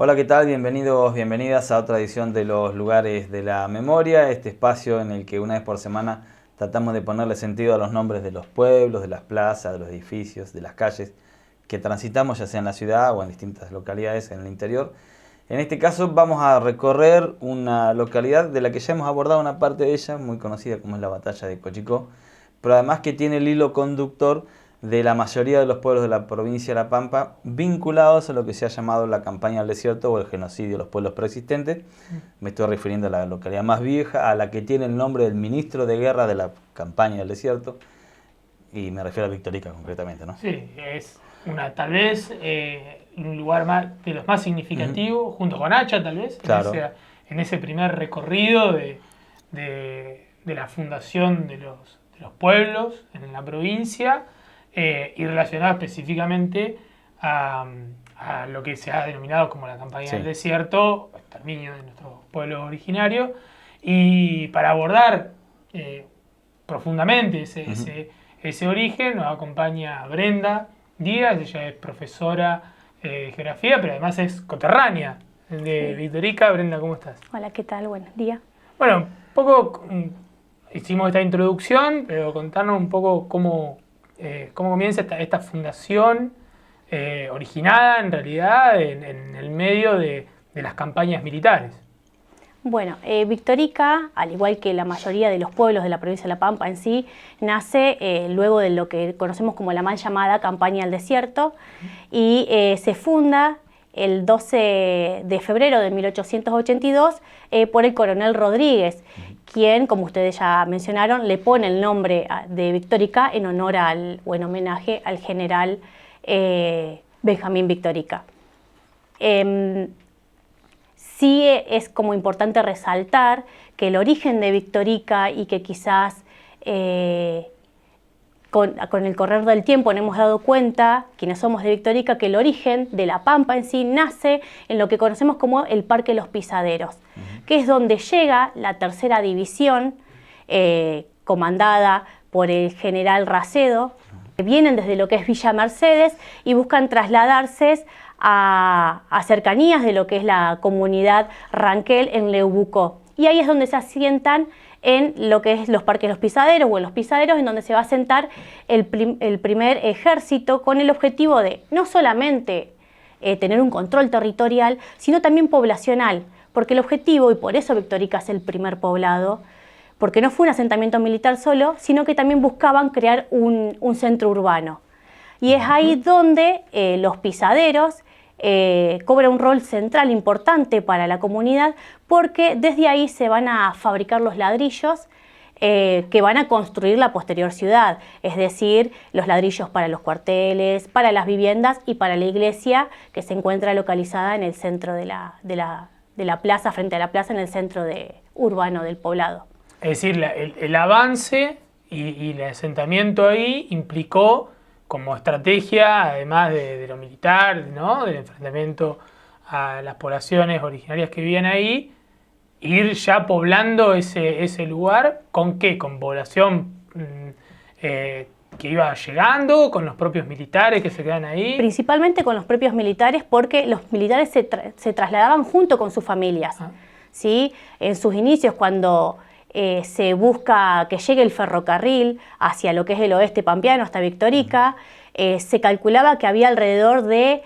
Hola, ¿qué tal? Bienvenidos, bienvenidas a otra edición de los Lugares de la Memoria, este espacio en el que una vez por semana tratamos de ponerle sentido a los nombres de los pueblos, de las plazas, de los edificios, de las calles que transitamos, ya sea en la ciudad o en distintas localidades en el interior. En este caso vamos a recorrer una localidad de la que ya hemos abordado una parte de ella, muy conocida como es la Batalla de Cochicó, pero además que tiene el hilo conductor de la mayoría de los pueblos de la provincia de La Pampa, vinculados a lo que se ha llamado la campaña del desierto o el genocidio de los pueblos preexistentes. Me estoy refiriendo a la localidad más vieja, a la que tiene el nombre del ministro de guerra de la campaña del desierto, y me refiero a Victorica concretamente, ¿no? Sí, es tal vez un lugar de los más significativos, junto con Hacha tal vez, Claro. en ese primer recorrido de la fundación de los pueblos en la provincia, y relacionado específicamente a lo que se ha denominado como la campaña del desierto, exterminio de nuestros pueblos originarios, y para abordar profundamente ese origen nos acompaña Brenda Díaz. Ella es profesora de geografía, pero además es coterránea de Victorica. Brenda, ¿cómo estás? Hola, ¿qué tal? Buenos días. Bueno, un poco hicimos esta introducción, pero contarnos un poco cómo comienza esta fundación originada en realidad en el medio de las campañas militares. Bueno, Victorica, al igual que la mayoría de los pueblos de la provincia de La Pampa en sí, nace luego de lo que conocemos como la mal llamada campaña del desierto, y se funda el 12 de febrero de 1882 por el coronel Rodríguez, quien, como ustedes ya mencionaron, le pone el nombre de Victorica en honor o en homenaje al general Benjamín Victorica. Sí es como importante resaltar que el origen de Victorica, y que quizás con el correr del tiempo nos hemos dado cuenta, quienes somos de Victorica, que el origen de La Pampa en sí nace en lo que conocemos como el Parque Los Pisaderos, que es donde llega la tercera división, comandada por el general Racedo, que vienen desde lo que es Villa Mercedes y buscan trasladarse a cercanías de lo que es la comunidad Ranquel en Leubucó. Y ahí es donde se asientan en lo que es los Parques Los Pisaderos, o en los Pisaderos, en donde se va a asentar el primer ejército, con el objetivo de no solamente tener un control territorial, sino también poblacional, porque el objetivo, y por eso Victorica es el primer poblado, porque no fue un asentamiento militar solo, sino que también buscaban crear un centro urbano. Y es ahí donde los pisaderos cobra un rol central importante para la comunidad, porque desde ahí se van a fabricar los ladrillos que van a construir la posterior ciudad, es decir, los ladrillos para los cuarteles, para las viviendas y para la iglesia, que se encuentra localizada en el centro de la plaza, frente a la plaza, en el centro urbano del poblado. Es decir, el avance y el asentamiento ahí implicó, como estrategia, además de lo militar, ¿no?, del enfrentamiento a las poblaciones originarias que vivían ahí, ir ya poblando ese lugar. ¿Con qué? Con población que iba llegando, con los propios militares que se quedan ahí. Principalmente con los propios militares, porque los militares se trasladaban junto con sus familias. ¿Sí? En sus inicios, cuando se busca que llegue el ferrocarril hacia lo que es el oeste pampeano, hasta Victorica, se calculaba que había alrededor de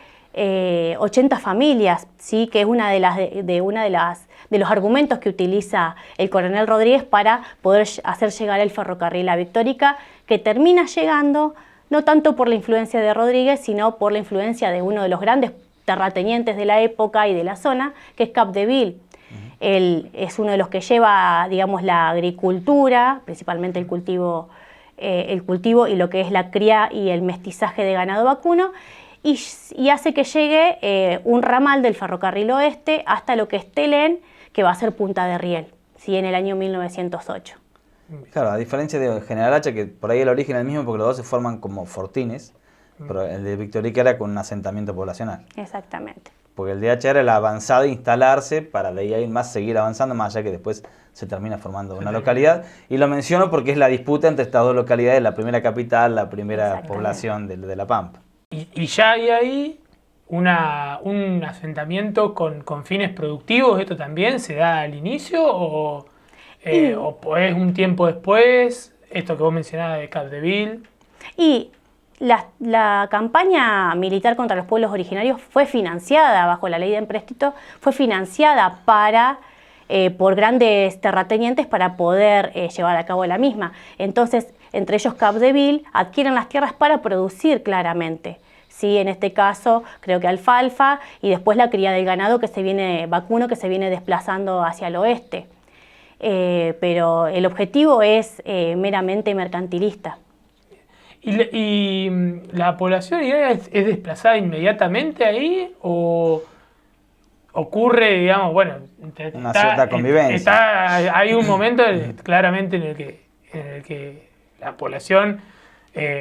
80 familias, ¿sí?, que es una de los argumentos que utiliza el coronel Rodríguez para poder hacer llegar el ferrocarril a Victorica, que termina llegando no tanto por la influencia de Rodríguez, sino por la influencia de uno de los grandes terratenientes de la época y de la zona, que es Capdeville. Él es uno de los que lleva, digamos, la agricultura, principalmente el cultivo y lo que es la cría y el mestizaje de ganado vacuno, y hace que llegue un ramal del ferrocarril oeste hasta lo que es Telén, que va a ser Punta de Riel, ¿sí?, en el año 1908. Claro, a diferencia de General Hacha, que por ahí el origen es el mismo porque los dos se forman como fortines, pero el de Victorica era con un asentamiento poblacional. Exactamente. Porque el de Hacha era la avanzada de instalarse para de ahí más seguir avanzando, más allá que después se termina formando una localidad. Y lo menciono porque es la disputa entre estas dos localidades, la primera capital, la primera población de La Pampa. Y ya hay ahí un asentamiento con fines productivos. ¿Esto también se da al inicio o es un tiempo después? Esto que vos mencionabas de Capdeville. Y la campaña militar contra los pueblos originarios fue financiada bajo la ley de empréstito, fue financiada por grandes terratenientes para poder llevar a cabo la misma. Entonces, entre ellos Capdeville adquieren las tierras para producir claramente. Sí, en este caso creo que alfalfa y después la cría del ganado vacuno que se viene desplazando hacia el oeste. Pero el objetivo es meramente mercantilista. ¿Y la población es desplazada inmediatamente ahí o ocurre, digamos, bueno, una cierta convivencia? Hay un momento claramente en el que la población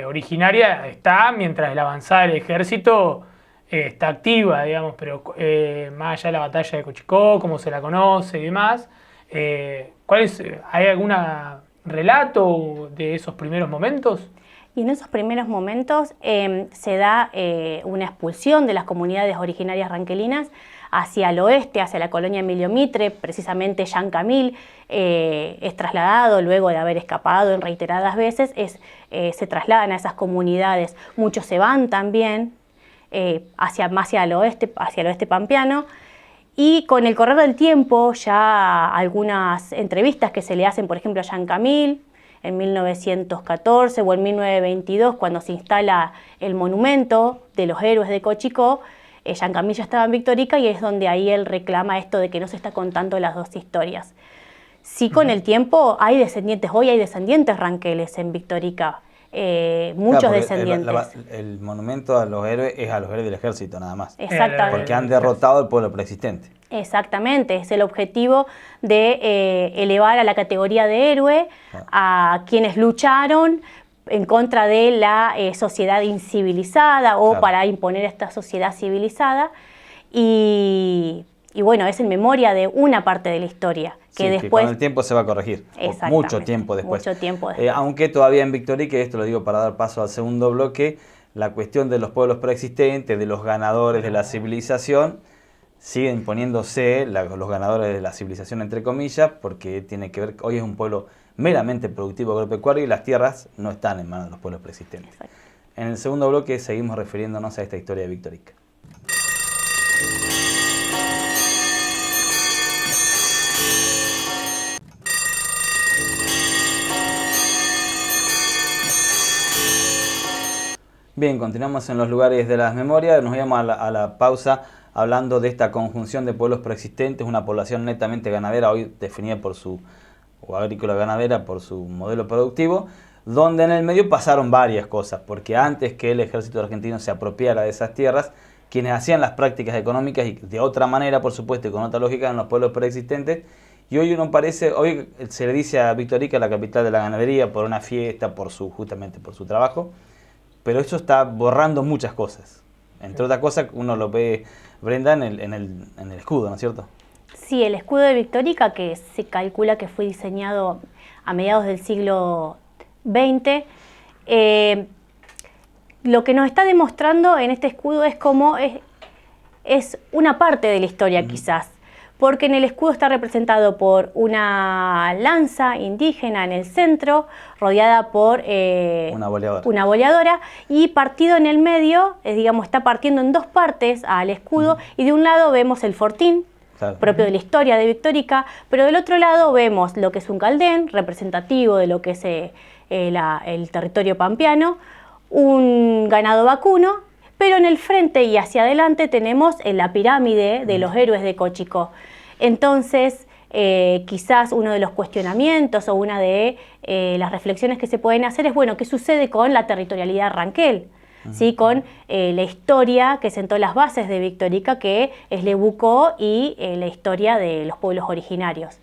originaria está, mientras la avanzada del ejército está activa, digamos, pero más allá de la batalla de Cochicó, como se la conoce y demás, ¿hay algún relato de esos primeros momentos? Y en esos primeros momentos se da una expulsión de las comunidades originarias ranquelinas hacia el oeste, hacia la colonia Emilio Mitre. Precisamente Jean Camil es trasladado luego de haber escapado en reiteradas veces, se trasladan a esas comunidades. Muchos se van también hacia el oeste pampeano. Y con el correr del tiempo, ya algunas entrevistas que se le hacen, por ejemplo, a Jean Camil, en 1914 o en 1922, cuando se instala el monumento de los héroes de Cochicó, Jean Camil ya estaba en Victorica y es donde ahí él reclama esto de que no se está contando las dos historias. Sí, con el tiempo hoy hay descendientes ranqueles en Victorica, muchos descendientes. El monumento a los héroes es a los héroes del ejército nada más. Exactamente. Porque han derrotado al pueblo preexistente. Exactamente, es el objetivo de elevar a la categoría de héroe a quienes lucharon en contra de la sociedad incivilizada o para imponer esta sociedad civilizada y bueno, es en memoria de una parte de la historia que después... que con el tiempo se va a corregir, mucho tiempo después. Aunque todavía en Victorica, y esto lo digo para dar paso al segundo bloque, la cuestión de los pueblos preexistentes, de los ganadores de la civilización, siguen poniéndose los ganadores de la civilización entre comillas, porque tiene que ver, hoy es un pueblo meramente productivo agropecuario y las tierras no están en manos de los pueblos preexistentes. Exacto. En el segundo bloque seguimos refiriéndonos a esta historia de Victorica. Bien, continuamos en los lugares de las memorias, nos vamos a la pausa hablando de esta conjunción de pueblos preexistentes, una población netamente ganadera, hoy definida o agrícola ganadera por su modelo productivo, donde en el medio pasaron varias cosas, porque antes que el ejército argentino se apropiara de esas tierras, quienes hacían las prácticas económicas y de otra manera, por supuesto, y con otra lógica, eran los pueblos preexistentes, y hoy hoy se le dice a Victorica la capital de la ganadería por una fiesta, justamente por su trabajo, pero eso está borrando muchas cosas. Entre otras cosas, uno lo ve, Brenda, en el escudo, ¿no es cierto? Sí, el escudo de Victorica, que se calcula que fue diseñado a mediados del siglo XX, lo que nos está demostrando en este escudo es cómo es una parte de la historia quizás, porque en el escudo está representado por una lanza indígena en el centro, rodeada por una boleadora y partido en el medio, está partiendo en dos partes al escudo, y de un lado vemos el fortín, propio de la historia de Victorica, pero del otro lado vemos lo que es un caldén, representativo de lo que es el territorio pampeano, un ganado vacuno, pero en el frente y hacia adelante tenemos la pirámide de los héroes de Cochicó. Entonces, quizás uno de los cuestionamientos o una de las reflexiones que se pueden hacer es, bueno, ¿qué sucede con la territorialidad ranquel? ¿Sí? Con la historia que sentó las bases de Victorica, que es Lebucó, y la historia de los pueblos originarios.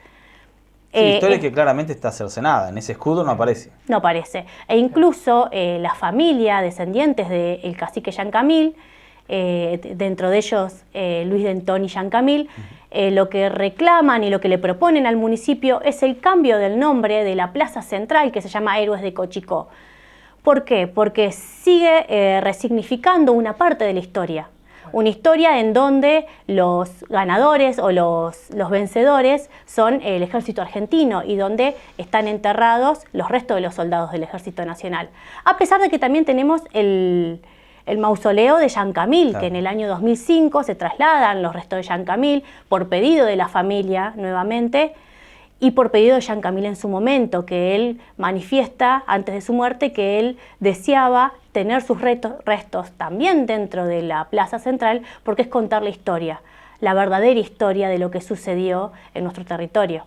Sí, historia que claramente está cercenada, en ese escudo no aparece. No aparece. E incluso la familia, descendientes del cacique Jean Camil, dentro de ellos Luis Denton y Jean Camil, lo que reclaman y lo que le proponen al municipio es el cambio del nombre de la plaza central, que se llama Héroes de Cochicó. ¿Por qué? Porque sigue resignificando una parte de la historia. Una historia en donde los ganadores o los vencedores son el ejército argentino y donde están enterrados los restos de los soldados del Ejército Nacional. A pesar de que también tenemos el mausoleo de Jean Camil, claro, que en el año 2005 se trasladan los restos de Jean Camil por pedido de la familia nuevamente y por pedido de Jean Camil en su momento, que él manifiesta antes de su muerte que él deseaba tener sus restos también dentro de la Plaza Central, porque es contar la historia, la verdadera historia de lo que sucedió en nuestro territorio.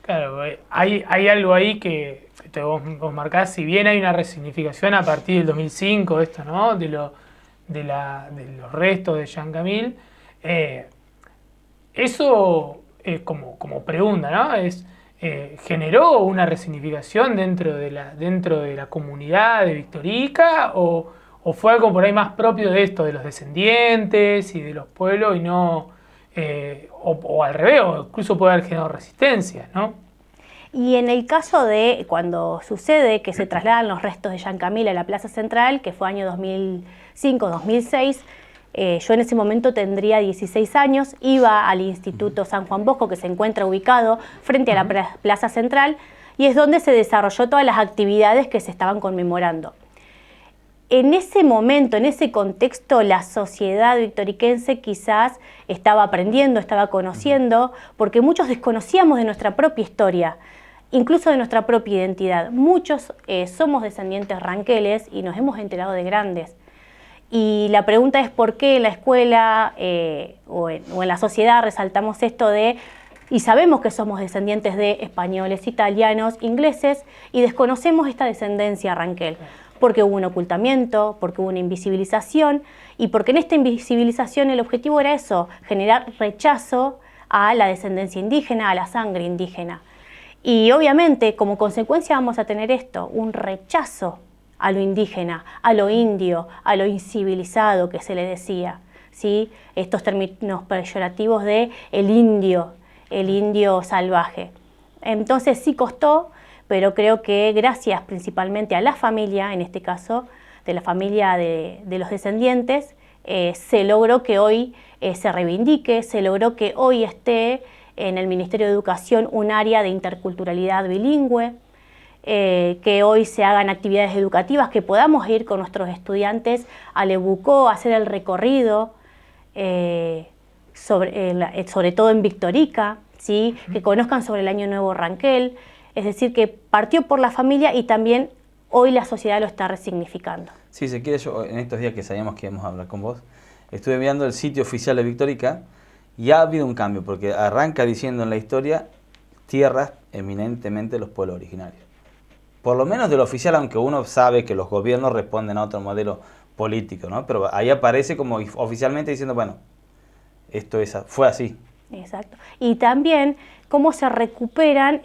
Claro, hay algo ahí que vos marcás, si bien hay una resignificación a partir del 2005 de esto, ¿no? de los restos de Jean Camil, eso como pregunta, ¿no? ¿Generó una resignificación dentro de la comunidad de Victorica o fue algo por ahí más propio de esto, de los descendientes y de los pueblos y no, o al revés, o incluso puede haber generado resistencia, ¿no? Y en el caso de cuando sucede que se trasladan los restos de Jean Camil a la Plaza Central, que fue año 2005-2006, yo en ese momento tendría 16 años, iba al Instituto San Juan Bosco, que se encuentra ubicado frente a la Plaza Central, y es donde se desarrolló todas las actividades que se estaban conmemorando. En ese momento, en ese contexto, la sociedad victoriquense quizás estaba aprendiendo, estaba conociendo, porque muchos desconocíamos de nuestra propia historia, incluso de nuestra propia identidad. Muchos somos descendientes ranqueles y nos hemos enterado de grandes. Y la pregunta es por qué en la escuela o en la sociedad resaltamos esto de, y sabemos que somos descendientes de españoles, italianos, ingleses, y desconocemos esta descendencia ranquel, porque hubo un ocultamiento, porque hubo una invisibilización, y porque en esta invisibilización el objetivo era eso, generar rechazo a la descendencia indígena, a la sangre indígena. Y obviamente como consecuencia vamos a tener esto, un rechazo a lo indígena, a lo indio, a lo incivilizado que se le decía, ¿sí? Estos términos peyorativos de el indio salvaje. Entonces sí costó, pero creo que gracias principalmente a la familia, en este caso, de la familia de los descendientes, se logró que hoy se reivindique, se logró que hoy esté en el Ministerio de Educación un área de interculturalidad bilingüe, que hoy se hagan actividades educativas, que podamos ir con nuestros estudiantes a Lebucó, a hacer el recorrido, sobre todo en Victorica, ¿sí? Que conozcan sobre el Año Nuevo Ranquel, es decir, que partió por la familia y también hoy la sociedad lo está resignificando. Sí, se quiere, yo en estos días que sabíamos que íbamos a hablar con vos, estuve viendo el sitio oficial de Victorica y ha habido un cambio, porque arranca diciendo en la historia tierras eminentemente de los pueblos originarios. Por lo menos de lo oficial, aunque uno sabe que los gobiernos responden a otro modelo político, ¿no? Pero ahí aparece como oficialmente diciendo, bueno, fue así. Exacto. Y también cómo se recuperan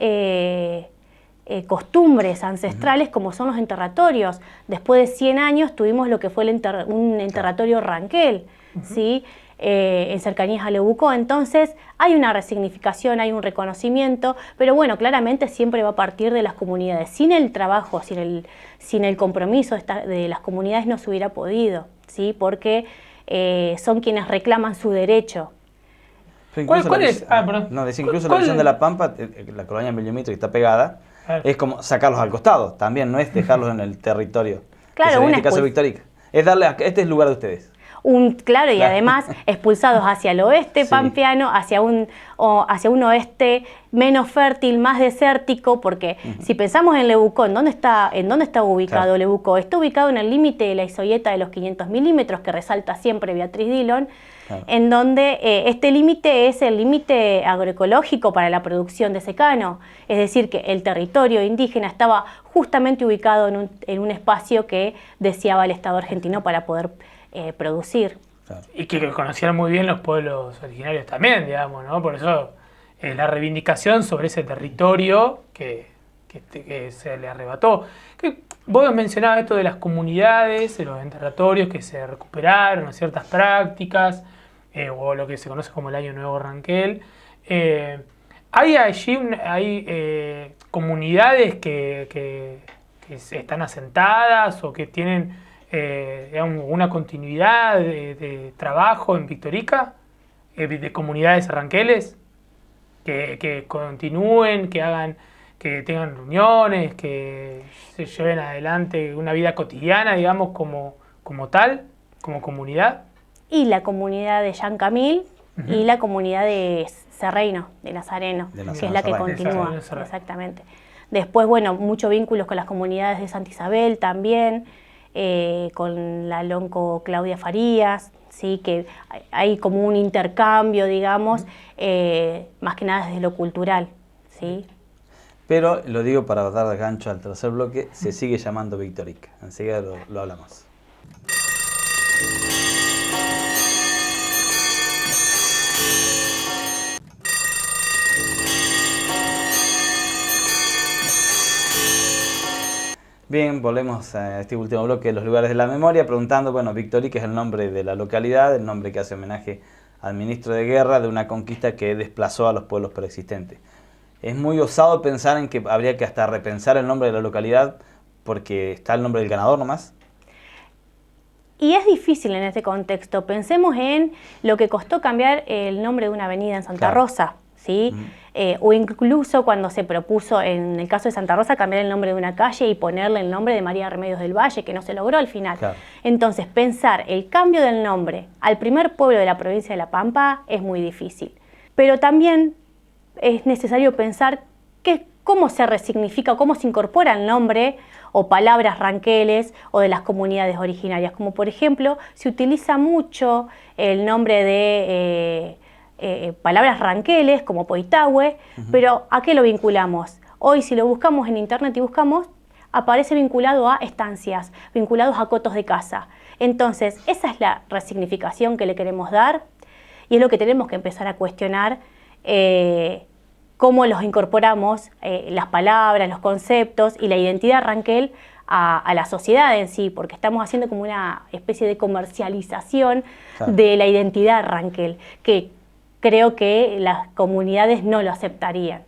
costumbres ancestrales como son los enterratorios. Después de 100 años tuvimos lo que fue un enterratorio Ranquel, ¿sí? En cercanías a Lebucó. Entonces hay una resignificación, hay un reconocimiento, pero bueno, claramente siempre va a partir de las comunidades. Sin el trabajo, sin el compromiso de las comunidades no se hubiera podido, ¿sí? Porque son quienes reclaman su derecho. ¿Cuál es? Incluso la visión de La Pampa, la colonia Millomitro, que está pegada, es como sacarlos al costado, también no es dejarlos en el territorio. Claro, en este caso Victorica. Es darle, este es el lugar de ustedes. Claro, y además expulsados hacia el oeste pampeano, hacia un oeste menos fértil, más desértico, porque si pensamos en Lebucó, ¿en dónde está ubicado Lebucó? Está ubicado en el límite de la isoyeta de los 500 milímetros, que resalta siempre Beatriz Dillon, en donde este límite es el límite agroecológico para la producción de secano, es decir, que el territorio indígena estaba justamente ubicado en un espacio que deseaba el Estado argentino para poder producir. Claro. Y que conocían muy bien los pueblos originarios también, digamos, ¿no? Por eso la reivindicación sobre ese territorio que se le arrebató. Vos mencionabas esto de las comunidades, de los enterratorios que se recuperaron, ciertas prácticas, o lo que se conoce como el Año Nuevo Ranquel. ¿Hay allí comunidades que están asentadas o que tienen digamos, una continuidad de trabajo en Victorica, de comunidades ranqueles, que continúen, que tengan reuniones, que se lleven adelante una vida cotidiana, digamos, como tal, como comunidad? Y la comunidad de Yancamil y la comunidad de Cerreino, de Nazareno, que es la que continúa. Exactamente. Después, bueno, muchos vínculos con las comunidades de Santa Isabel también, con la lonco Claudia Farías, ¿sí? Que hay como un intercambio, digamos, más que nada desde lo cultural, ¿sí? Pero, lo digo para dar gancho al tercer bloque, se sigue llamando Victorica. Enseguida lo hablamos. Bien, volvemos a este último bloque de los lugares de la memoria, preguntando, bueno, Victorica es el nombre de la localidad, el nombre que hace homenaje al ministro de guerra de una conquista que desplazó a los pueblos preexistentes. Es muy osado pensar en que habría que hasta repensar el nombre de la localidad porque está el nombre del ganador nomás. Y es difícil en este contexto. Pensemos en lo que costó cambiar el nombre de una avenida en Santa Rosa, ¿sí? O incluso cuando se propuso, en el caso de Santa Rosa, cambiar el nombre de una calle y ponerle el nombre de María Remedios del Valle, que no se logró al final. Claro. Entonces, pensar el cambio del nombre al primer pueblo de la provincia de La Pampa es muy difícil. Pero también es necesario pensar cómo se resignifica, cómo se incorpora el nombre o palabras ranqueles o de las comunidades originarias. Como por ejemplo, se utiliza mucho el nombre de palabras ranqueles como Poitahue, pero ¿a qué lo vinculamos? Hoy si lo buscamos en internet y buscamos, aparece vinculado a estancias, vinculados a cotos de casa. Entonces, esa es la resignificación que le queremos dar y es lo que tenemos que empezar a cuestionar, cómo los incorporamos, las palabras, los conceptos y la identidad ranquel a la sociedad en sí, porque estamos haciendo como una especie de comercialización de la identidad ranquel, que creo que las comunidades no lo aceptarían.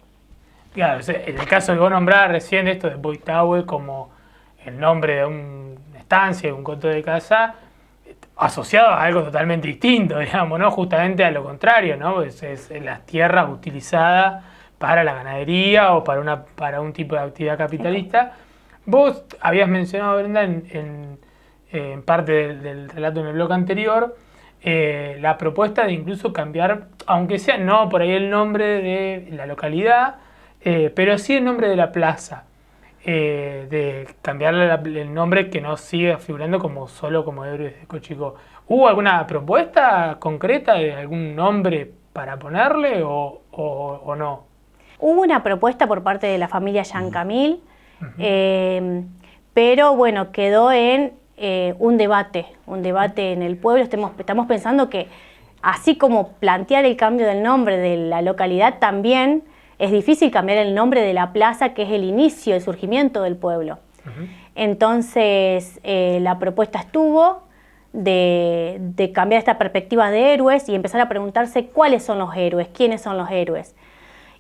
Claro, en el caso que vos nombrabas recién esto de Poitahue como el nombre de una estancia, de un coto de casa, asociado a algo totalmente distinto, digamos, ¿no? Justamente a lo contrario, ¿no? Es las tierras utilizadas para la ganadería o para un tipo de actividad capitalista. Vos habías mencionado, Brenda, en parte del relato en el bloque anterior, la propuesta de incluso cambiar, aunque sea no por ahí el nombre de la localidad, pero sí el nombre de la plaza, de cambiarle el nombre, que no siga figurando solo como Héroes de Cochico. ¿Hubo alguna propuesta concreta de algún nombre para ponerle o no? Hubo una propuesta por parte de la familia Yancamil, pero bueno, quedó en un debate en el pueblo. Estamos pensando que así como plantear el cambio del nombre de la localidad, también es difícil cambiar el nombre de la plaza, que es el inicio, el surgimiento del pueblo. Entonces, la propuesta estuvo de cambiar esta perspectiva de héroes y empezar a preguntarse cuáles son los héroes, quiénes son los héroes.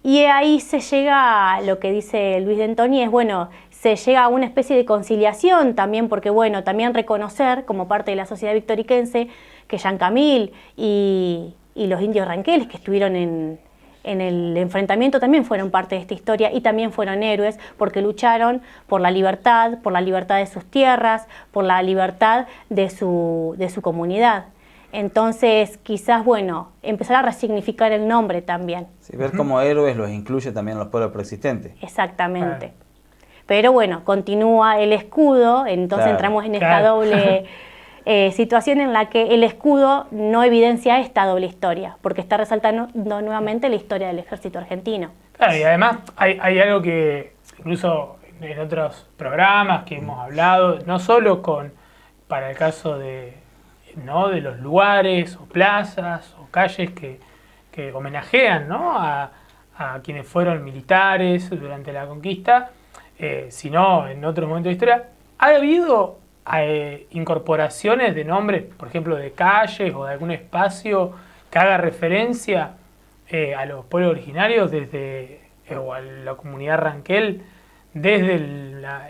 Y ahí se llega a lo que dice Luis de Antoni, bueno, se llega a una especie de conciliación también, porque bueno, también reconocer como parte de la sociedad victoriquense que Yancamil y los indios ranqueles que estuvieron en el enfrentamiento también fueron parte de esta historia y también fueron héroes porque lucharon por la libertad de sus tierras, por la libertad de su comunidad. Entonces, quizás, bueno, empezar a resignificar el nombre también. Sí, ver cómo héroes los incluye también los pueblos preexistentes. Exactamente. Pero bueno, continúa el escudo, entonces entramos en esta doble situación en la que el escudo no evidencia esta doble historia, porque está resaltando nuevamente la historia del ejército argentino. Claro, y además hay algo que incluso en otros programas que hemos hablado, no solo para el caso de los lugares o plazas o calles que homenajean, ¿no? a quienes fueron militares durante la conquista, sino en otros momentos de la historia. ¿Ha habido incorporaciones de nombres, por ejemplo, de calles o de algún espacio que haga referencia a los pueblos originarios o a la comunidad ranquel desde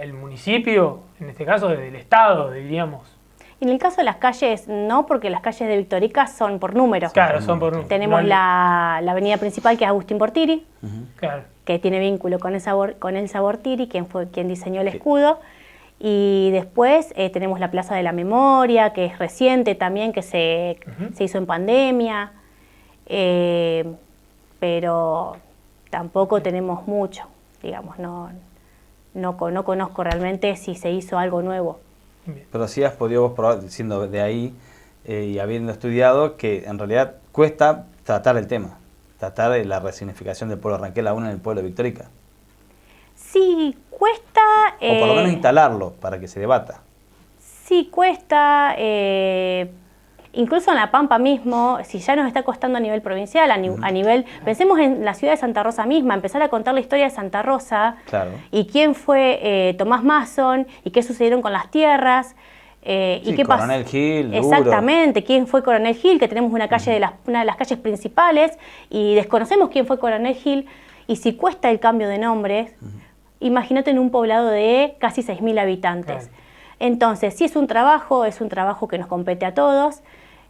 el municipio, en este caso desde el Estado, diríamos? En el caso de las calles, no, porque las calles de Victorica son por número. Claro, son por número. Tenemos la avenida principal, que es Agustín Portiri, Claro. que tiene vínculo con Elsa Bortiri, quien diseñó el escudo. Y después tenemos la Plaza de la Memoria, que es reciente también, que se hizo en pandemia, pero tampoco tenemos mucho, digamos, no conozco realmente si se hizo algo nuevo. Bien. Pero sí has podido vos probar, siendo de ahí y habiendo estudiado, que en realidad cuesta tratar el tema, tratar la resignificación del pueblo Ranquel aún en el pueblo de Victorica. Sí, cuesta... O por lo menos instalarlo para que se debata. Sí, cuesta. Incluso en La Pampa mismo, si ya nos está costando a nivel provincial, a nivel... Pensemos en la ciudad de Santa Rosa misma, empezar a contar la historia de Santa Rosa, claro. Y quién fue Tomás Mason, y qué sucedieron con las tierras, y qué pasó. Coronel Gil, Exactamente, quién fue Coronel Gil, que tenemos una calle una de las calles principales, y desconocemos quién fue Coronel Gil, y si cuesta el cambio de nombres, imagínate en un poblado de casi 6.000 habitantes. Claro. Entonces, sí es un trabajo que nos compete a todos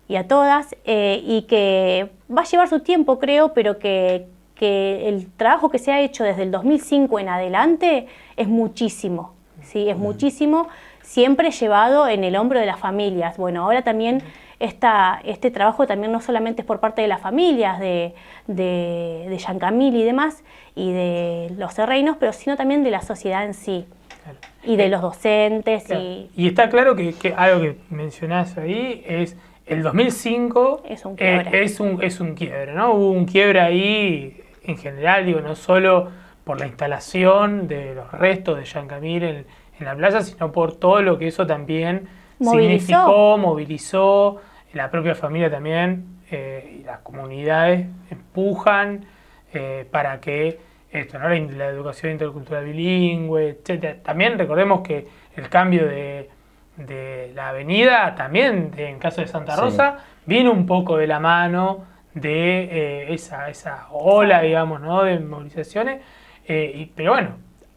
y a todas, y que va a llevar su tiempo, creo, pero que el trabajo que se ha hecho desde el 2005 en adelante es muchísimo, ¿sí? Es muchísimo, siempre llevado en el hombro de las familias. Bueno, ahora también este trabajo también no solamente es por parte de las familias de Yancamil y demás, y de los serrenos, pero sino también de la sociedad en sí. Claro. Y de los docentes. Claro. Y está claro que algo que mencionás ahí es el 2005 es un quiebre. Es un quiebre, ¿no? Hubo un quiebre ahí en general, digo, no solo por la instalación de los restos de Yancamil en la plaza, sino por todo lo que eso también significó, movilizó, la propia familia también, y las comunidades empujan para que esto, ¿no? La educación intercultural bilingüe, etcétera. También recordemos que el cambio de la avenida, también en caso de Santa Rosa, vino un poco de la mano de esa ola, digamos, ¿no? De movilizaciones. Pero bueno,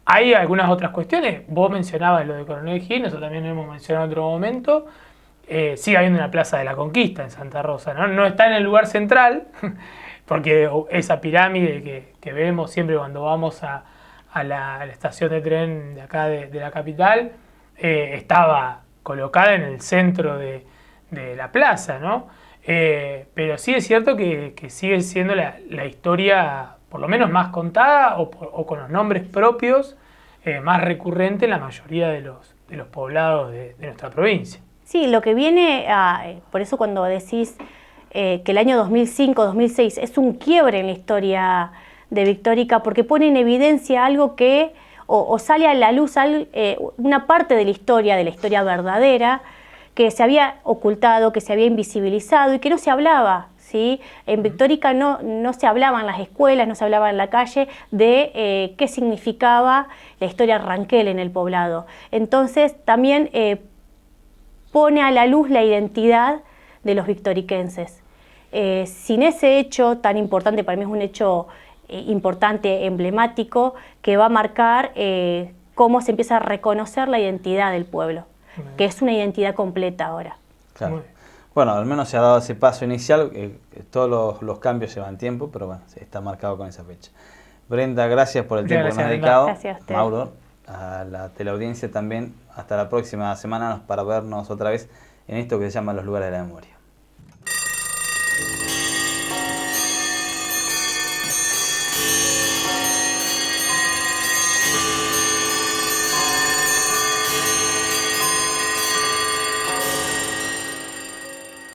hay algunas otras cuestiones. Vos mencionabas lo de Coronel Gil, nosotros también hemos mencionado en otro momento. Sigue habiendo una Plaza de la Conquista en Santa Rosa, ¿no? No está en el lugar central, porque esa pirámide que vemos siempre cuando vamos a la estación de tren de acá de la capital, estaba colocada en el centro de la plaza, ¿no? Pero sí es cierto que sigue siendo la historia, por lo menos más contada o con los nombres propios, más recurrente en la mayoría de los poblados de nuestra provincia. Sí, lo que viene, por eso cuando decís que el año 2005-2006 es un quiebre en la historia de Victorica, porque pone en evidencia algo que, o sale a la luz una parte de la historia verdadera, que se había ocultado, que se había invisibilizado y que no se hablaba, ¿sí? En Victorica no se hablaba en las escuelas, no se hablaba en la calle de qué significaba la historia Ranquel en el poblado. Entonces también pone a la luz la identidad de los victoriquenses. Sin ese hecho tan importante, para mí es un hecho importante, emblemático, que va a marcar cómo se empieza a reconocer la identidad del pueblo, que es una identidad completa ahora. Claro. Bueno, al menos se ha dado ese paso inicial, todos los cambios llevan tiempo, pero bueno, está marcado con esa fecha. Brenda, gracias por el tiempo que nos has dedicado. Gracias a usted. Mauro, a la teleaudiencia también. Hasta la próxima semana para vernos otra vez en esto que se llama Los Lugares de la Memoria.